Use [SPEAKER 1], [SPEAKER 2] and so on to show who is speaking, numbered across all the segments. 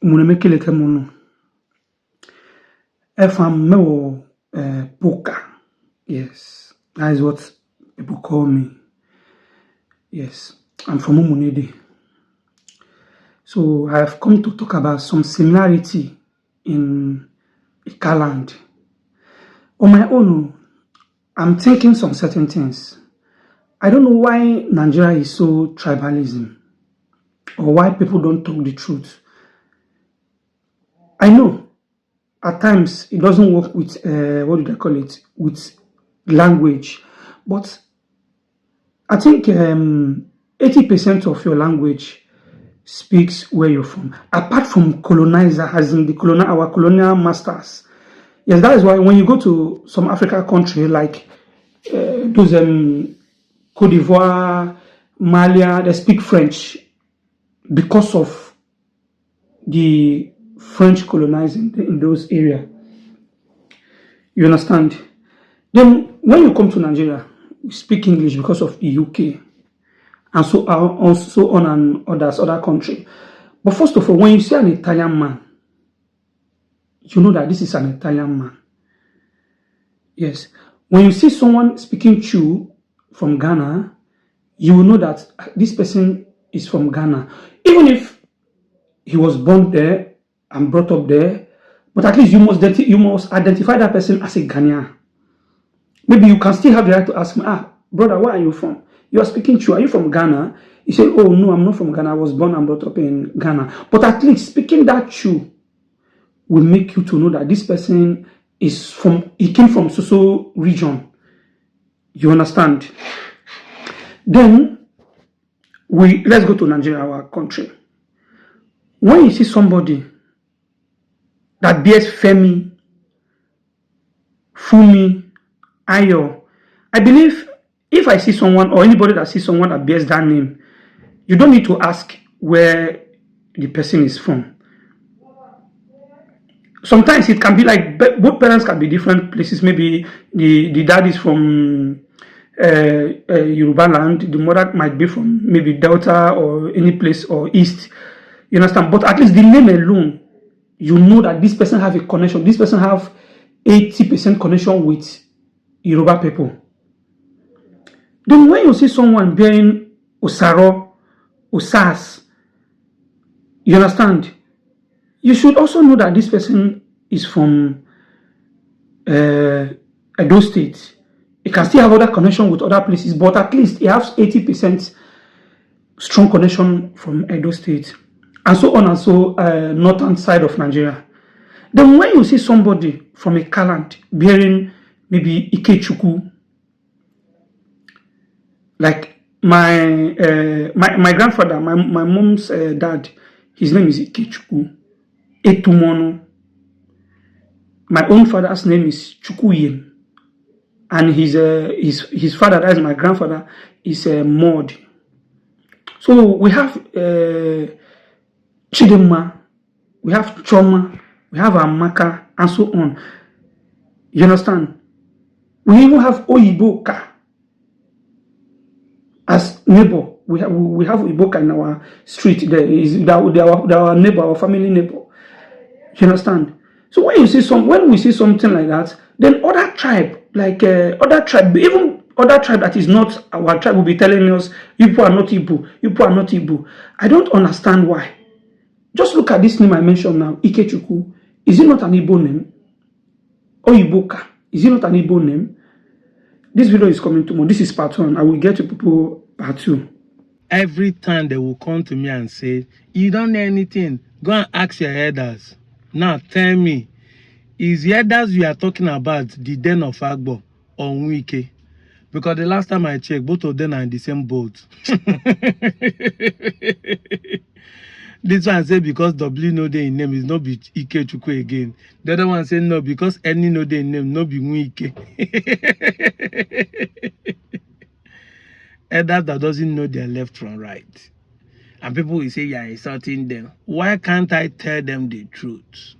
[SPEAKER 1] Munemekele kemono. Efam mewo poker. Yes, that is what people call me. Yes, I'm from Umunede. So I have come to talk about some similarity in Ikaland. On my own, I'm thinking some certain things. I don't know why Nigeria is so tribalism or why people don't talk the truth. I know at times it doesn't work with, what do they call it, with language, but I think 80% of your language speaks where you're from, apart from colonizer, as in our colonial masters. Yes, that is why when you go to some African country like those Cote d'Ivoire, Mali, they speak French because of the French colonizing in those areas. You understand? Then when you come to Nigeria, we speak English because of the UK and so on and other country. But first of all, when you see an Italian man, you know that this is an Italian man. Yes. When you see someone speaking Chu from Ghana, you will know that this person is from Ghana. Even if he was born there and brought up there, but at least you must identify that person as a Ghanaian. Maybe you can still have the right to ask me, brother, where are you from? You are speaking Chu. Are you from Ghana? You say, oh, no, I'm not from Ghana. I was born and brought up in Ghana. But at least speaking that Chu will make you to know that this person he came from so region. You understand? Then let's go to Nigeria, our country. When you see somebody that bears Femi, Fumi, Ayo, I believe if I see someone or anybody that sees someone that bears that name, you don't need to ask where the person is from. Sometimes it can be like both parents can be different places. Maybe the dad is from Yoruba land, the mother might be from maybe Delta or any place or East. You understand? But at least the name alone, you know that this person have a connection. This person have 80% connection with Yoruba people. Then when you see someone bearing Osaro, Osas, you understand? You should also know that this person is from Edo State. He can still have other connection with other places, but at least he has 80% strong connection from Edo State, and so on and so northern side of Nigeria. Then when you see somebody from a Kaland bearing maybe Ikechukwu, like my grandfather, my mom's dad, his name is Ikechukwu Etumono. My own father's name is Chukwuyen, and his father, that is my grandfather, is Mod. So we have Chidema, we have Choma, we have Amaka, and so on. You understand? We even have Oyiboka as neighbor. We have Oyiboka in our street. There is our neighbor, our family neighbor. You understand? So when we see something like that, then other tribe, like even other tribe that is not our tribe will be telling us, you people are not Igbo, you people are not Igbo. I don't understand why. Just look at this name I mentioned now, Ikechukwu. Is it not an Igbo name? Oyiboka, is it not an Igbo name? This video is coming tomorrow. This is part 1. I will get to people part 2.
[SPEAKER 2] Every time they will come to me and say, you don't know anything, go and ask your elders. Now tell me, is the elders you are talking about the den of Agbo or Wike? Because the last time I checked, both of them are in the same boat. This one say because W no dey in name is not be Ikechukwu again. The other one say no, because any no dey in name no be Wike. Elders that doesn't know their left from right. And people will say, yeah, insulting them. Why can't I tell them the truth?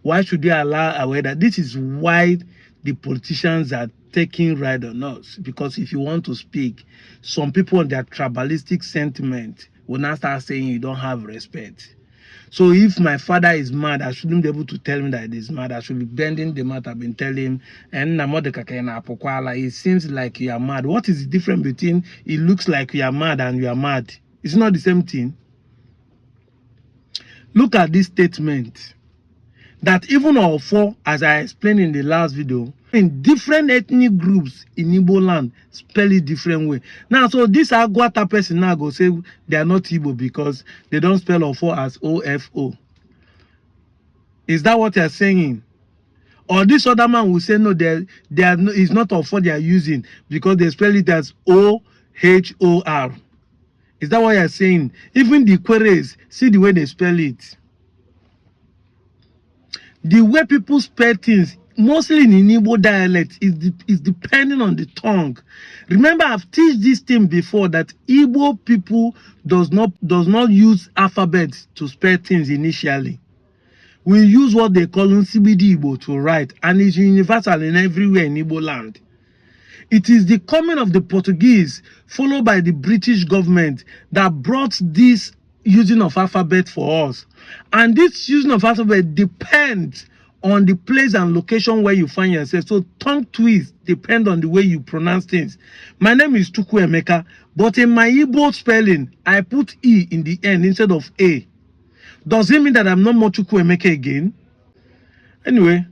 [SPEAKER 2] Why should they allow away that? This is why the politicians are taking right on us. Because if you want to speak, some people on their tribalistic sentiment will now start saying you don't have respect. So if my father is mad, I shouldn't be able to tell him that he's mad. I should be bending the mouth. I've been telling him, and it seems like you are mad. What is the difference between it looks like you are mad and you are mad? It's not the same thing. Look at this statement. That even all four, as I explained in the last video, in different ethnic groups in Igbo land spell it different way. Now, so this Agwata person now go say they are not Igbo because they don't spell Ofo as OFO. Is that what you're saying? Or this other man will say no, it's not Ofo they are using because they spell it as OHOR. Is that what you're saying? Even the queries, see the way they spell it. The way people spell things, mostly in Igbo dialect, is depending on the tongue. Remember, I've teach this thing before that Igbo people does not use alphabets to spell things initially. We use what they call CBD Igbo to write, and it's universal in everywhere in Igbo land. It is the coming of the Portuguese, followed by the British government, that brought this using of alphabet for us. And this using of alphabet depends on the place and location where you find yourself. So tongue twist depend on the way you pronounce things. My name is Chukwuemeka, but in my Igbo spelling, I put E in the end instead of A. Does it mean that I'm not more Chukwuemeka again? Anyway,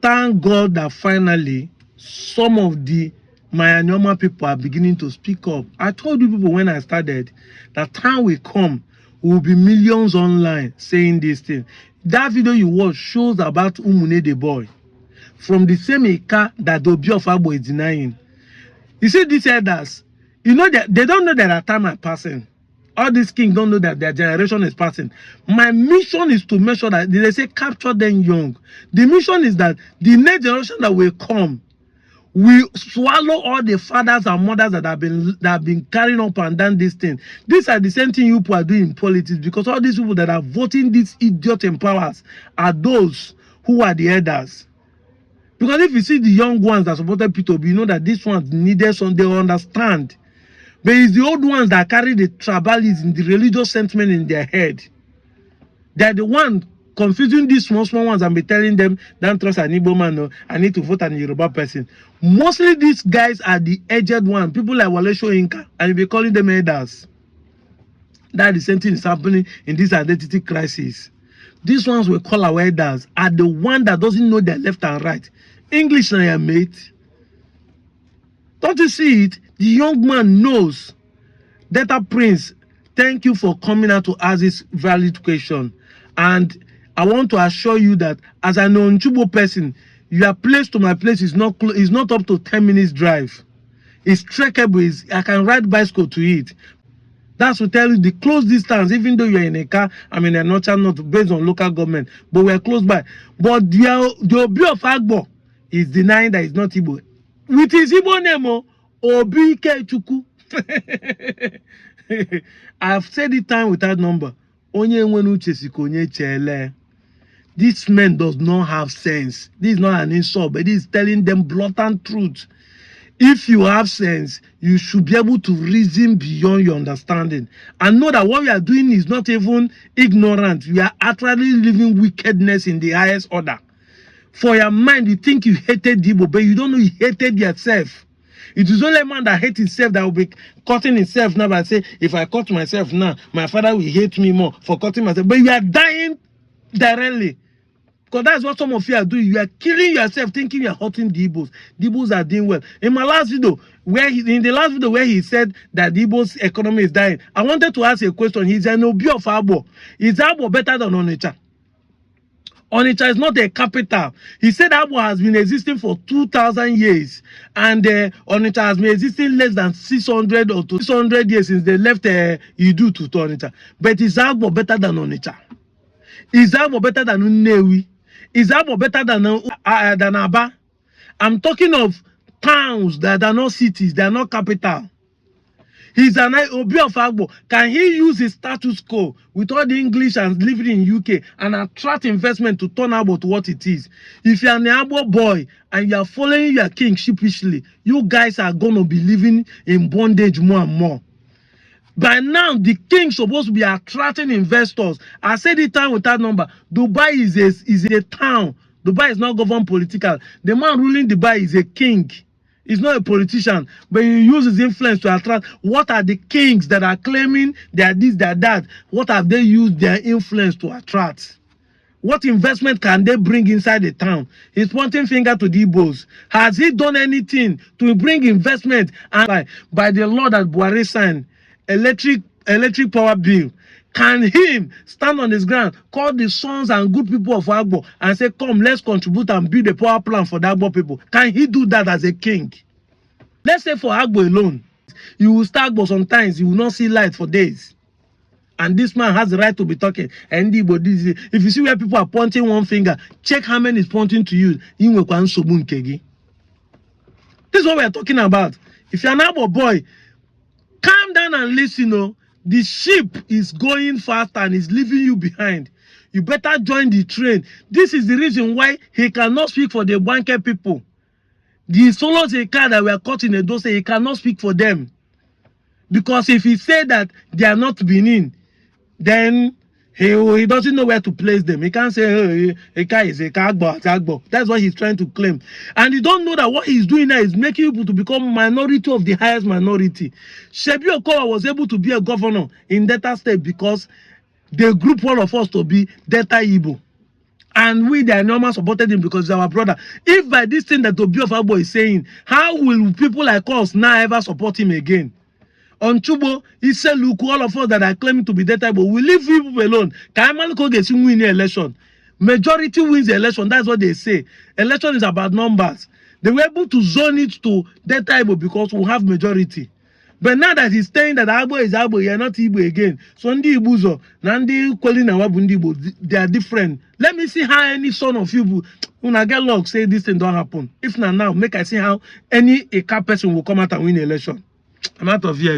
[SPEAKER 2] thank God that finally some of the Mayanyoma people are beginning to speak up. I told you people when I started that time will come, will be millions online saying this thing. That video you watch shows about Umune the boy from the same Ika that the Obi of Agbo is denying. You see these elders, you know that they don't know that our time are passing. All these kings don't know that their generation is passing. My mission is to make sure that they say capture them young. The mission is that the next generation that will come, we swallow all the fathers and mothers that have been carrying up and down this thing. These are the same thing you people are doing in politics, because all these people that are voting these idiot in powers are those who are the elders. Because if you see the young ones that supported P2B, you know that these ones needed some, they understand. But it's the old ones that carry the tribalism, the religious sentiment in their head. They're the one confusing these small ones and be telling them, don't trust an Igbo man, no, I need to vote an Yoruba person. Mostly these guys are the aged one, people like Wale Soyinka, and you be calling them elders. That the same thing is happening in this identity crisis. These ones we call our elders are the one that doesn't know their left and right. English na your mate. Don't you see it? The young man knows. Data Prince, thank you for coming out to ask this valid question. And I want to assure you that as an Onchubo person, your place to my place is not up to 10 minutes drive. It's trackable. I can ride bicycle to it. That's to tell you the close distance, even though you're in a car, I'm in a not based on local government, but we're close by. But the Obi of Agbo is denying that it's not Igbo. With his Igbo name, Obi Chuku. I've said it time without number. This man does not have sense. This is not an insult, but this is telling them blatant truth. If you have sense, you should be able to reason beyond your understanding and know that what we are doing is not even ignorant. We are actually living wickedness in the highest order. For your mind, you think you hated Igbo, but you don't know you hated yourself. It is only a man that hates himself that will be cutting himself now by saying, if I cut myself now, my father will hate me more for cutting myself. But you are dying directly. Because that's what some of you are doing. You are killing yourself thinking you are hurting the Igbos. The Igbos are doing well. In my last video, where he said that the Igbos economy is dying, I wanted to ask a question. He's an Obi of Agbo. Is Agbo better than Onitsha? Onitsha is not a capital. He said Agbo has been existing for 2,000 years. And Onitsha has been existing less than 600 or 600 years since they left Idu to Onitsha. But is Agbo better than Onitsha? Is Agbo better than Nnewi? Is Agbo better than Aba? I'm talking of towns that are not cities, they are not capital. He's an Obi of Agbo. Can he use his status quo with all the English and living in UK and attract investment to turn Agbo to what it is? If you're an Agbo boy and you're following your king sheepishly, you guys are going to be living in bondage more and more. By now, the king supposed to be attracting investors. I said it time without number. Dubai is a town. Dubai is not governed political. The man ruling Dubai is a king. He's not a politician, but he uses influence to attract. What are the kings that are claiming they are this, they are that? What have they used their influence to attract? What investment can they bring inside the town? He's pointing finger to the Igbos. Has he done anything to bring investment? And by the law that Buhari signed, electric power bill, can him stand on his ground, call the sons and good people of Agbo and say, come, let's contribute and build a power plant for the Agbo people? Can he do that as a king? Let's say for Agbo alone, you will start, but sometimes you will not see light for days. And this man has the right to be talking. And if you see where people are pointing one finger, check how many is pointing to you. This is what we are talking about. If you're an Agbo boy, calm down and listen. Oh, the ship is going fast and is leaving you behind. You better join the train. This is the reason why he cannot speak for the Banker people. The solos a car that were caught in a dose, he cannot speak for them. Because if he said that they are not Benin, then he doesn't know where to place them. He can't say, hey, a car is a Agbo. That's what he's trying to claim. And you don't know that what he's doing now is making people to become minority of the highest minority. Shebi Okowa was able to be a governor in Delta State because they group all of us to be Delta Igbo. And we, the normal, supported him because he's our brother. If by this thing that Obi of Agbo is saying, how will people like us now ever support him again? On Chubo, he said, look, all of us that are claiming to be that type, but we leave people alone. Kaimaliko gets win the election. Majority wins the election. That's what they say. Election is about numbers. They were able to zone it to that type because we have majority. But now that he's saying that Agbo is Agbo, you're not Igbo again. So Ndi Ibuzo, Nandi Kweli na Wabundi Igbo, they are different. Let me see how any son of you, when I get luck, say this thing don't happen. If not now, make I see how any Eka person will come out and win the election. I'm out of here.